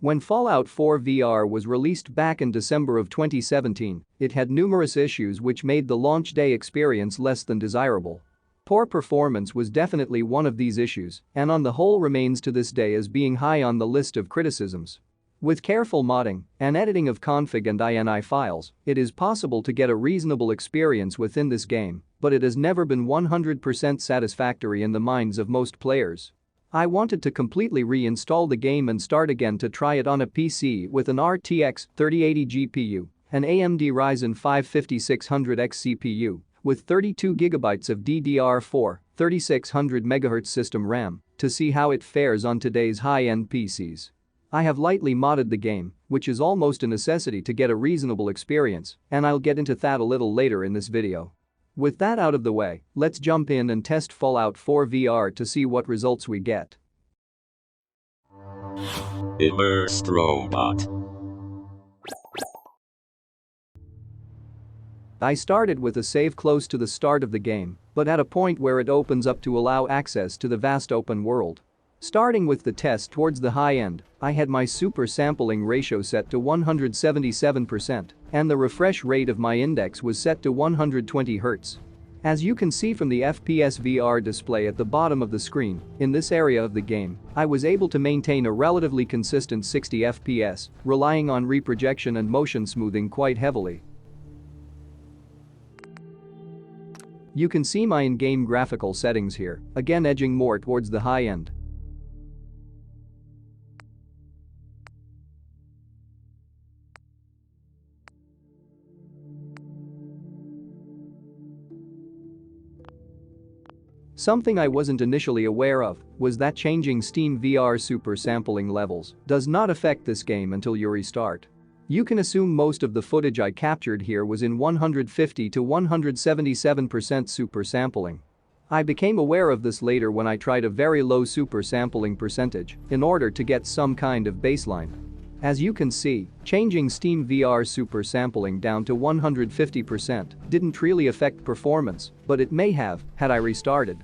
When Fallout 4 VR was released back in December of 2017, it had numerous issues which made the launch day experience less than desirable. Poor performance was definitely one of these issues, and on the whole remains to this day as being high on the list of criticisms. With careful modding and editing of config and ini files, it is possible to get a reasonable experience within this game, but it has never been 100% satisfactory in the minds of most players. I wanted to completely reinstall the game and start again to try it on a PC with an RTX 3080 GPU, an AMD Ryzen 5 5600X CPU, with 32GB of DDR4, 3600MHz system RAM, to see how it fares on today's high-end PCs. I have lightly modded the game, which is almost a necessity to get a reasonable experience, and I'll get into that a little later in this video. With that out of the way, let's jump in and test Fallout 4 VR to see what results we get. Immersed robot. I started with a save close to the start of the game, but at a point where it opens up to allow access to the vast open world. Starting with the test towards the high end, I had my super sampling ratio set to 177%, and the refresh rate of my index was set to 120 Hz. As you can see from the FPS VR display at the bottom of the screen, in this area of the game, I was able to maintain a relatively consistent 60 FPS, relying on reprojection and motion smoothing quite heavily. You can see my in-game graphical settings here, again edging more towards the high end. Something I wasn't initially aware of was that changing Steam VR super sampling levels does not affect this game until you restart. You can assume most of the footage I captured here was in 150 to 177% super sampling. I became aware of this later when I tried a very low super sampling percentage in order to get some kind of baseline. As you can see, changing Steam VR super sampling down to 150% didn't really affect performance, but it may have had I restarted.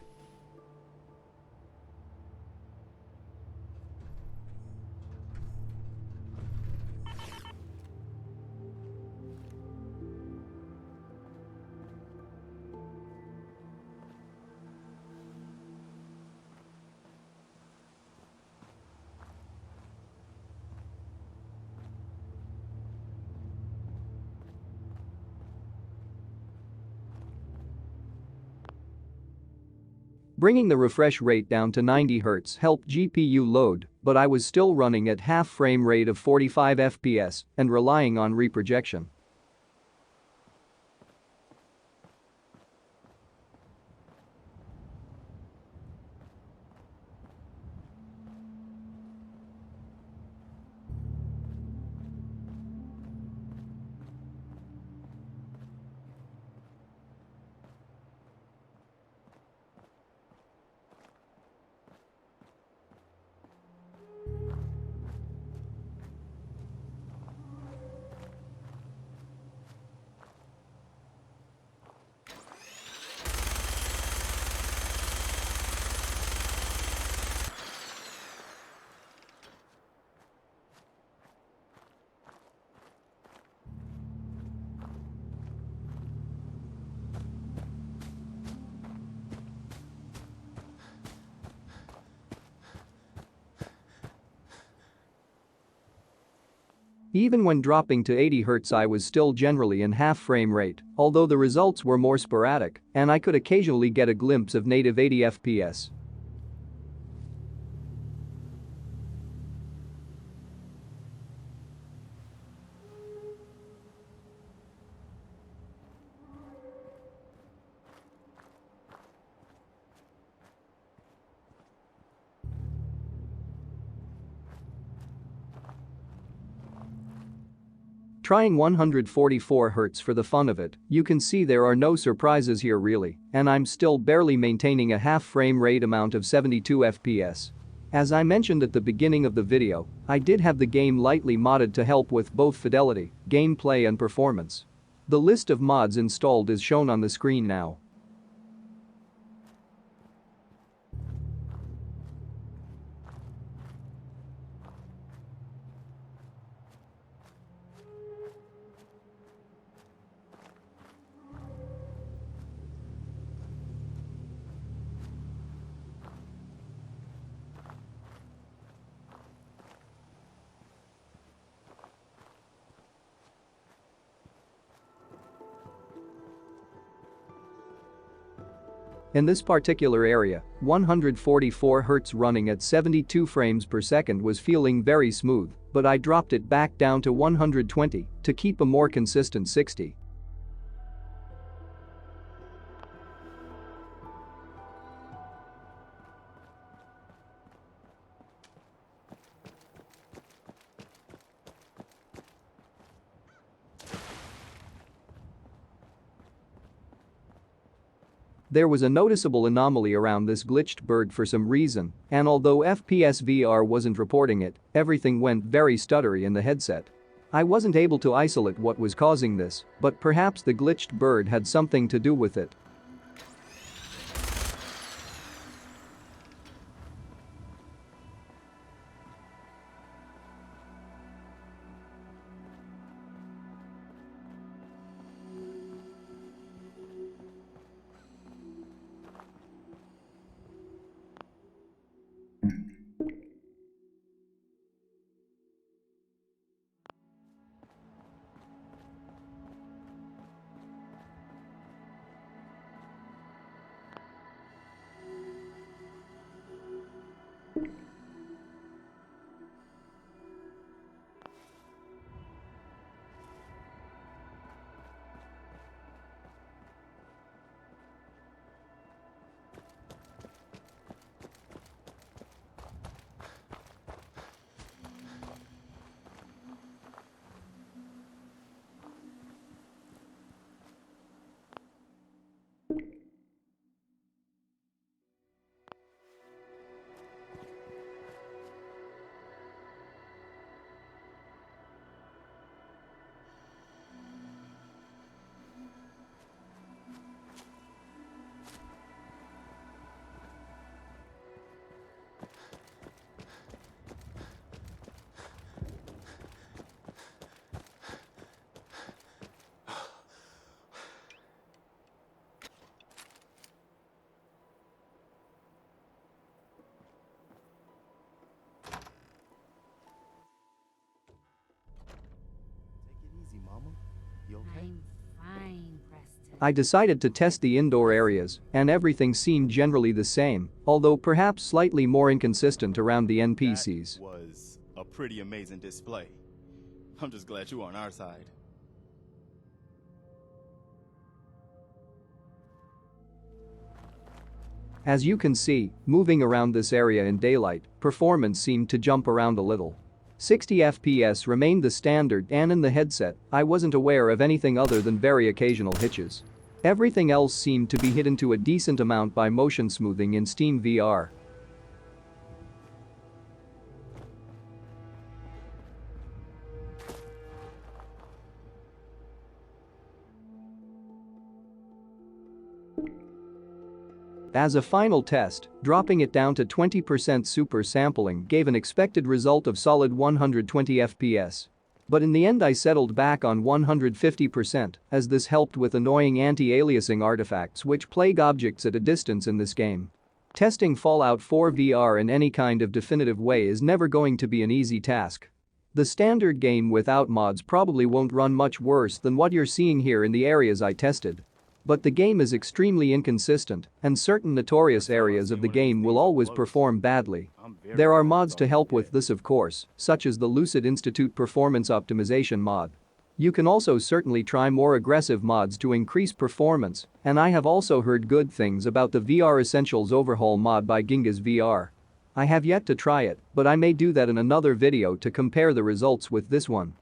Bringing the refresh rate down to 90 Hz helped GPU load, but I was still running at half frame rate of 45 FPS and relying on reprojection. Even when dropping to 80 Hz I was still generally in half frame rate, although the results were more sporadic and I could occasionally get a glimpse of native 80 FPS. Trying 144 Hz for the fun of it, you can see there are no surprises here really, and I'm still barely maintaining a half frame rate amount of 72 FPS. As I mentioned at the beginning of the video, I did have the game lightly modded to help with both fidelity, gameplay and performance. The list of mods installed is shown on the screen now. In this particular area, 144Hz running at 72 frames per second was feeling very smooth, but I dropped it back down to 120 to keep a more consistent 60. There was a noticeable anomaly around this glitched bird for some reason, and although FPS VR wasn't reporting it, everything went very stuttery in the headset. I wasn't able to isolate what was causing this, but perhaps the glitched bird had something to do with it. I'm fine, Preston. I decided to test the indoor areas, and everything seemed generally the same, although perhaps slightly more inconsistent around the NPCs. That was a pretty amazing display. I'm just glad you're on our side. As you can see, moving around this area in daylight, performance seemed to jump around a little. 60 FPS remained the standard, and in the headset, I wasn't aware of anything other than very occasional hitches. Everything else seemed to be hidden to a decent amount by motion smoothing in Steam VR. As a final test, dropping it down to 20% super sampling gave an expected result of solid 120 FPS. But in the end I settled back on 150%, as this helped with annoying anti-aliasing artifacts which plague objects at a distance in this game. Testing Fallout 4 VR in any kind of definitive way is never going to be an easy task. The standard game without mods probably won't run much worse than what you're seeing here in the areas I tested. But the game is extremely inconsistent, and certain notorious areas of the game will always perform badly. There are mods to help with this, of course, such as the Lucid Institute Performance Optimization mod. You can also certainly try more aggressive mods to increase performance, and I have also heard good things about the VR Essentials Overhaul mod by Gingas VR. I have yet to try it, but I may do that in another video to compare the results with this one.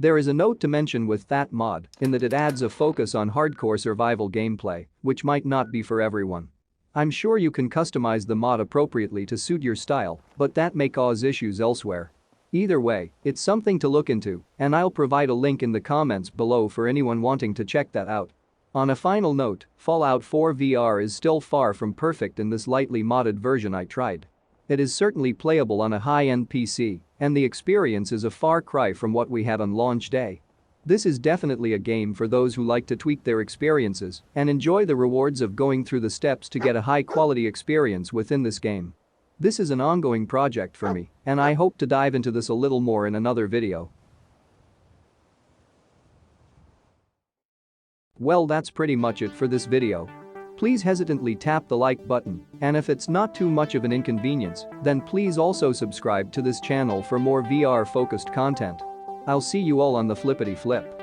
There is a note to mention with that mod, in that it adds a focus on hardcore survival gameplay, which might not be for everyone. I'm sure you can customize the mod appropriately to suit your style, but that may cause issues elsewhere. Either way, it's something to look into, and I'll provide a link in the comments below for anyone wanting to check that out. On a final note, Fallout 4 VR is still far from perfect in this lightly modded version I tried. It is certainly playable on a high-end PC, and the experience is a far cry from what we had on launch day. This is definitely a game for those who like to tweak their experiences and enjoy the rewards of going through the steps to get a high-quality experience within this game. This is an ongoing project for me, and I hope to dive into this a little more in another video. Well, that's pretty much it for this video. please hesitantly tap the like button, and if it's not too much of an inconvenience, then please also subscribe to this channel for more VR-focused content. I'll see you all on the flippity flip.